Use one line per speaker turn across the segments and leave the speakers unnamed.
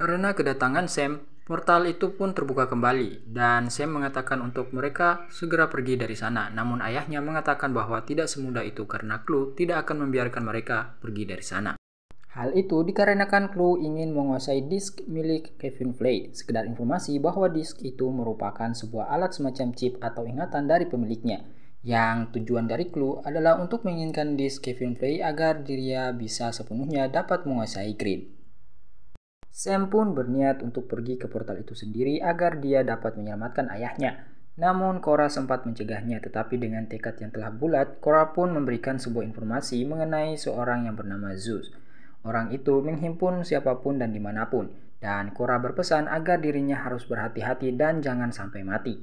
Karena kedatangan Sam, portal itu pun terbuka kembali dan Sam mengatakan untuk mereka segera pergi dari sana. Namun ayahnya mengatakan bahwa tidak semudah itu karena Chloe tidak akan membiarkan mereka pergi dari sana. Hal itu dikarenakan Chloe ingin menguasai disk milik Kevin Flay. Sekedar informasi bahwa disk itu merupakan sebuah alat semacam chip atau ingatan dari pemiliknya. Yang tujuan dari Chloe adalah untuk menginginkan disk Kevin Flay agar dia bisa sepenuhnya dapat menguasai Grid. Sam pun berniat untuk pergi ke portal itu sendiri agar dia dapat menyelamatkan ayahnya. Namun Cora sempat mencegahnya, tetapi dengan tekad yang telah bulat, Cora pun memberikan sebuah informasi mengenai seorang yang bernama Zeus. Orang itu menghimpun siapapun dan dimanapun, dan Cora berpesan agar dirinya harus berhati-hati dan jangan sampai mati.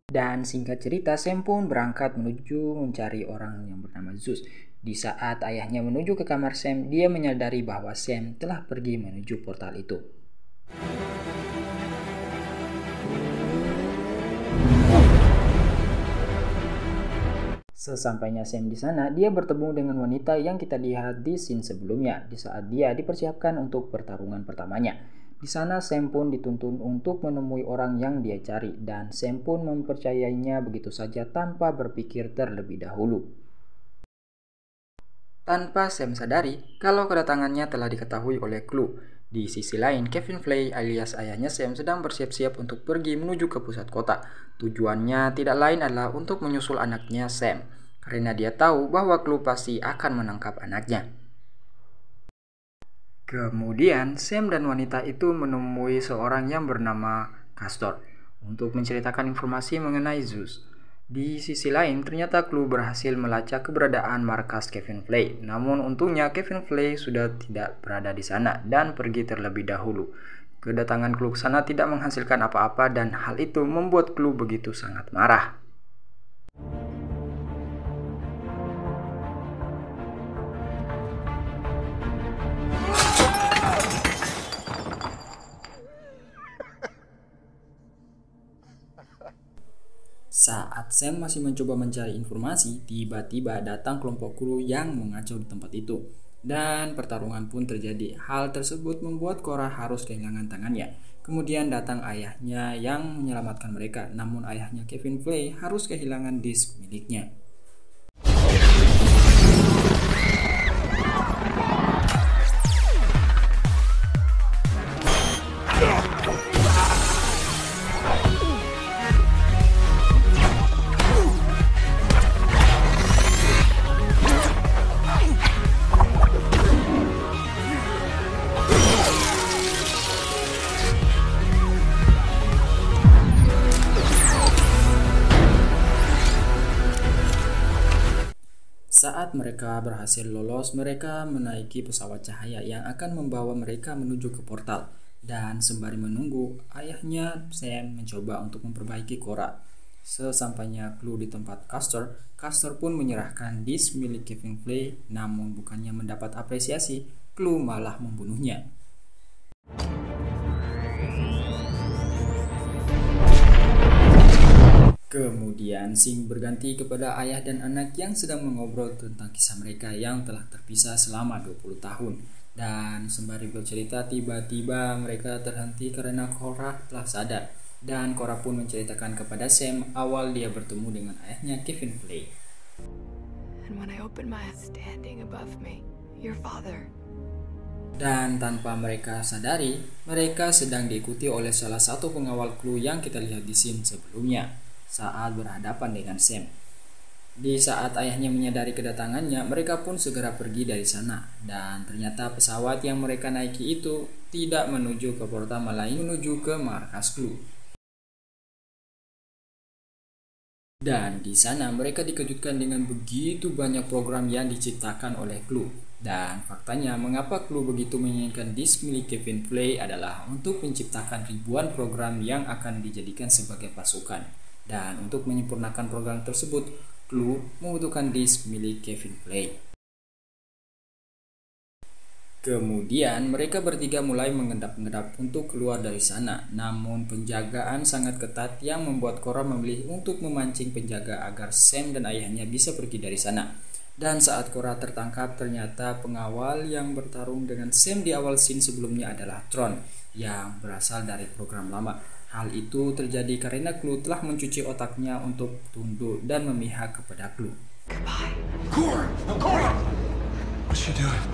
Dan singkat cerita, Sam pun berangkat menuju mencari orang yang bernama Zeus. Di saat ayahnya menuju ke kamar Sam, dia menyadari bahwa Sam telah pergi menuju portal itu. Sesampainya Sam di sana, dia bertemu dengan wanita yang kita lihat di scene sebelumnya, di saat dia dipersiapkan untuk pertarungan pertamanya. Di sana Sam pun dituntun untuk menemui orang yang dia cari, dan Sam pun mempercayainya begitu saja tanpa berpikir terlebih dahulu. Tanpa Sam sadari kalau kedatangannya telah diketahui oleh Chloe. Di sisi lain, Kevin Flay alias ayahnya Sam sedang bersiap-siap untuk pergi menuju ke pusat kota. Tujuannya tidak lain adalah untuk menyusul anaknya Sam, karena dia tahu bahwa Chloe pasti akan menangkap anaknya. Kemudian, Sam dan wanita itu menemui seorang yang bernama Castor untuk menceritakan informasi mengenai Zeus. Di sisi lain, ternyata Chloe berhasil melacak keberadaan markas Kevin Flay. Namun untungnya Kevin Flay sudah tidak berada di sana dan pergi terlebih dahulu. Kedatangan Chloe ke sana tidak menghasilkan apa-apa dan hal itu membuat Chloe begitu sangat marah. Saat Sam masih mencoba mencari informasi, tiba-tiba datang kelompok Chloe yang mengacau di tempat itu. Dan pertarungan pun terjadi. Hal tersebut membuat Cora harus kehilangan tangannya. Kemudian datang ayahnya yang menyelamatkan mereka. Namun ayahnya Kevin Flay harus kehilangan disk miliknya. Saat mereka berhasil lolos, mereka menaiki pesawat cahaya yang akan membawa mereka menuju ke portal. Dan sembari menunggu, ayahnya Sam mencoba untuk memperbaiki Cora. Sesampainya Chloe di tempat Castor, Castor pun menyerahkan disk milik Kevin Flay, namun bukannya mendapat apresiasi, Chloe malah membunuhnya. Kemudian scene berganti kepada ayah dan anak yang sedang mengobrol tentang kisah mereka yang telah terpisah selama 20 tahun. Dan sembari bercerita, tiba-tiba mereka terhenti karena Cora telah sadar. Dan Cora pun menceritakan kepada Sam awal dia bertemu dengan ayahnya Kevin Flay. Dan tanpa mereka sadari, mereka sedang diikuti oleh salah satu pengawal Chloe yang kita lihat di scene sebelumnya saat berhadapan dengan Sam. Di saat ayahnya menyadari kedatangannya, mereka pun segera pergi dari sana. Dan ternyata pesawat yang mereka naiki itu tidak menuju ke portal, melainkan menuju ke markas Chloe. Dan di sana mereka dikejutkan dengan begitu banyak program yang diciptakan oleh Chloe. Dan faktanya mengapa Chloe begitu menginginkan disk milik Kevin Flay adalah untuk menciptakan ribuan program yang akan dijadikan sebagai pasukan. Dan untuk menyempurnakan program tersebut, Chloe membutuhkan disk milik Kevin Flay. Kemudian mereka bertiga mulai mengendap-endap untuk keluar dari sana. Namun penjagaan sangat ketat yang membuat Cora memilih untuk memancing penjaga agar Sam dan ayahnya bisa pergi dari sana. Dan saat Korra tertangkap, ternyata pengawal yang bertarung dengan Sam di awal scene sebelumnya adalah Tron yang berasal dari program lama. Hal itu terjadi karena Clue telah mencuci otaknya untuk tunduk dan memihak kepada Clue.
Korra! Korra! What's she doing?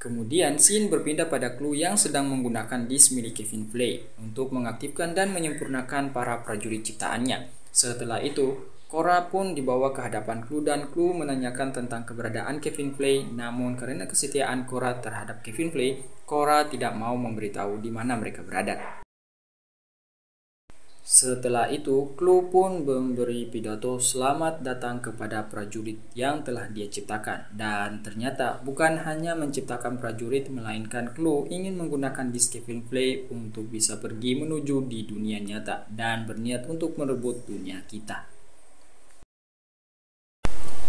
Kemudian scene berpindah pada Clue yang sedang menggunakan disk milik Kevin Flay untuk mengaktifkan dan menyempurnakan para prajurit ciptaannya. Setelah itu, Korra pun dibawa ke hadapan Clue dan Clue menanyakan tentang keberadaan Kevin Flay. Namun karena kesetiaan Korra terhadap Kevin Flay, Korra tidak mau memberitahu di mana mereka berada. Setelah itu, Clue pun memberi pidato selamat datang kepada prajurit yang telah dia ciptakan. Dan ternyata bukan hanya menciptakan prajurit, melainkan Clue ingin menggunakan disk Kevin Flay untuk bisa pergi menuju di dunia nyata dan berniat untuk merebut dunia kita.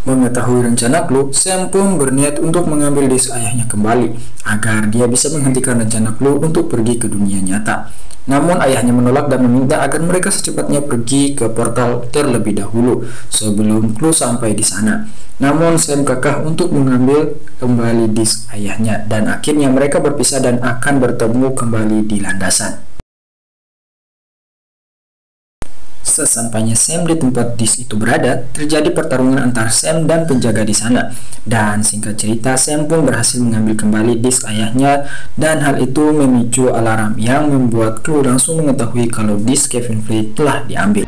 Mengetahui rencana Clue, Sam pun berniat untuk mengambil disk ayahnya kembali agar dia bisa menghentikan rencana Clue untuk pergi ke dunia nyata. Namun ayahnya menolak dan meminta agar mereka secepatnya pergi ke portal terlebih dahulu sebelum Clue sampai di sana. Namun Sam kekeh untuk mengambil kembali disk ayahnya dan akhirnya mereka berpisah dan akan bertemu kembali di landasan. Sesampainya Sam di tempat disk itu berada, terjadi pertarungan antara Sam dan penjaga di sana. Dan singkat cerita, Sam pun berhasil mengambil kembali disk ayahnya dan hal itu memicu alarm yang membuat Clue langsung mengetahui kalau disk Kevin Flay telah diambil.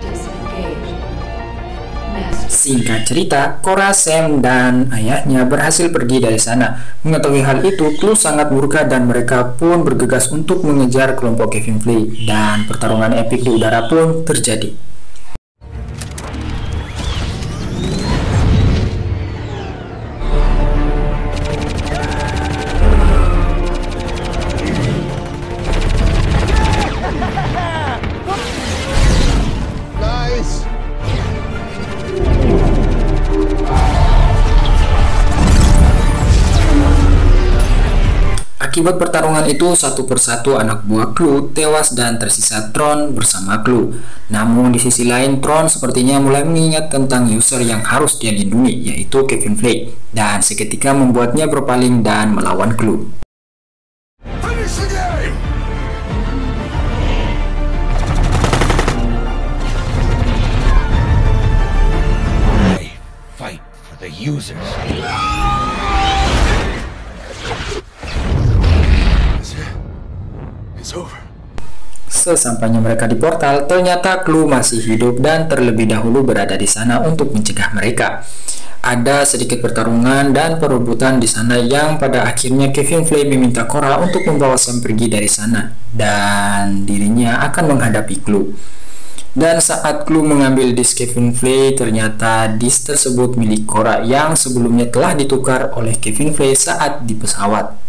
Singkat cerita, Korra, Sam, dan ayahnya berhasil pergi dari sana. Mengetahui hal itu, Clue sangat murka dan mereka pun bergegas untuk mengejar kelompok Kevin Flay. Dan pertarungan epik di udara pun terjadi. Akibat pertarungan itu, satu persatu anak buah Clue tewas dan tersisa Tron bersama Clue. Namun di sisi lain, Tron sepertinya mulai mengingat tentang user yang harus dia lindungi, yaitu Kevin Flay, dan seketika membuatnya berpaling dan melawan Clue.
Fight for the users.
Sesampainya mereka di portal, ternyata Clue masih hidup dan terlebih dahulu berada di sana untuk mencegah mereka. Ada sedikit pertarungan dan perebutan di sana yang pada akhirnya Kevin Flay meminta Korra untuk membawa Sam pergi dari sana dan dirinya akan menghadapi Clue. Dan saat Clue mengambil disk Kevin Flay, ternyata disk tersebut milik Korra yang sebelumnya telah ditukar oleh Kevin Flay saat di pesawat.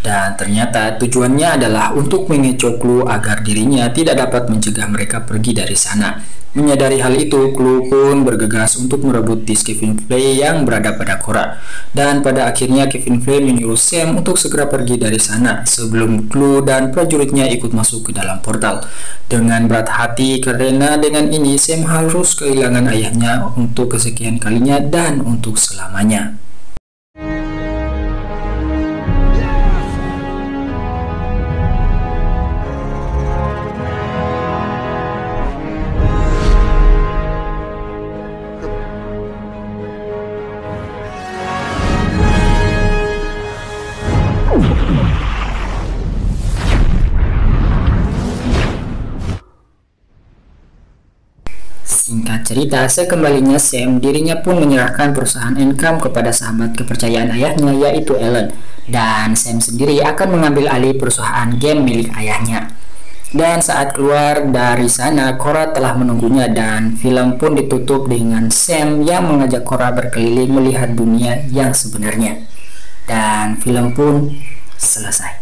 Dan ternyata tujuannya adalah untuk mengecoh Clue agar dirinya tidak dapat mencegah mereka pergi dari sana. Menyadari hal itu, Clue pun bergegas untuk merebut disk Kevin Flay yang berada pada Korra. Dan pada akhirnya Kevin Flay menyuruh Sam untuk segera pergi dari sana sebelum Clue dan prajuritnya ikut masuk ke dalam portal. Dengan berat hati karena dengan ini Sam harus kehilangan ayahnya untuk kesekian kalinya dan untuk selamanya. Singkat cerita, sekembalinya Sam, dirinya pun menyerahkan perusahaan Encom kepada sahabat kepercayaan ayahnya, yaitu Ellen. Dan Sam sendiri akan mengambil alih perusahaan game milik ayahnya. Dan saat keluar dari sana, Korra telah menunggunya dan film pun ditutup dengan Sam yang mengajak Korra berkeliling melihat dunia yang sebenarnya. Dan film pun selesai.